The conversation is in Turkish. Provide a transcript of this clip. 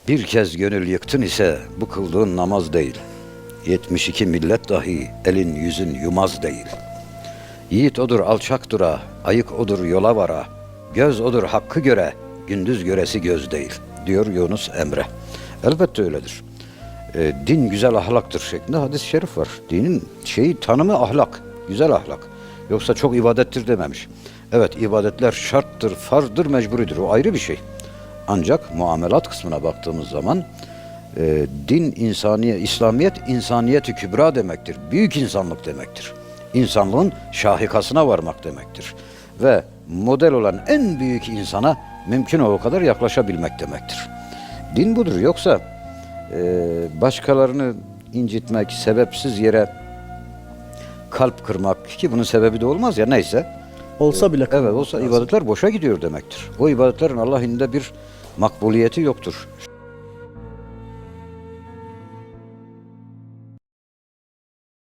Bir kez gönül yıktın ise bu kıldığın namaz değil. 72 millet dahi elin yüzün yumaz değil. Yiğit odur alçak dura, ayık odur yola vara. Göz odur hakkı göre, gündüz göresi göz değil, diyor Yunus Emre. Elbette öyledir. Din güzel ahlaktır şeklinde hadis-i şerif var. Dinin tanımı ahlak, güzel ahlak. Yoksa çok ibadettir dememiş. Evet, ibadetler şarttır, farzdır, mecburidir. O ayrı bir şey. Ancak muamelat kısmına baktığımız zaman din, İslamiyet insaniyet-i kübra demektir. Büyük insanlık demektir. İnsanlığın şahikasına varmak demektir. Ve model olan en büyük insana mümkün olduğu kadar yaklaşabilmek demektir. Din budur. Yoksa başkalarını incitmek, sebepsiz yere kalp kırmak, ki bunun sebebi de olmaz ya, neyse. Olsa bile Evet, olsa ibadetler boşa gidiyor demektir. O ibadetlerin Allah indinde bir makbuliyeti yoktur.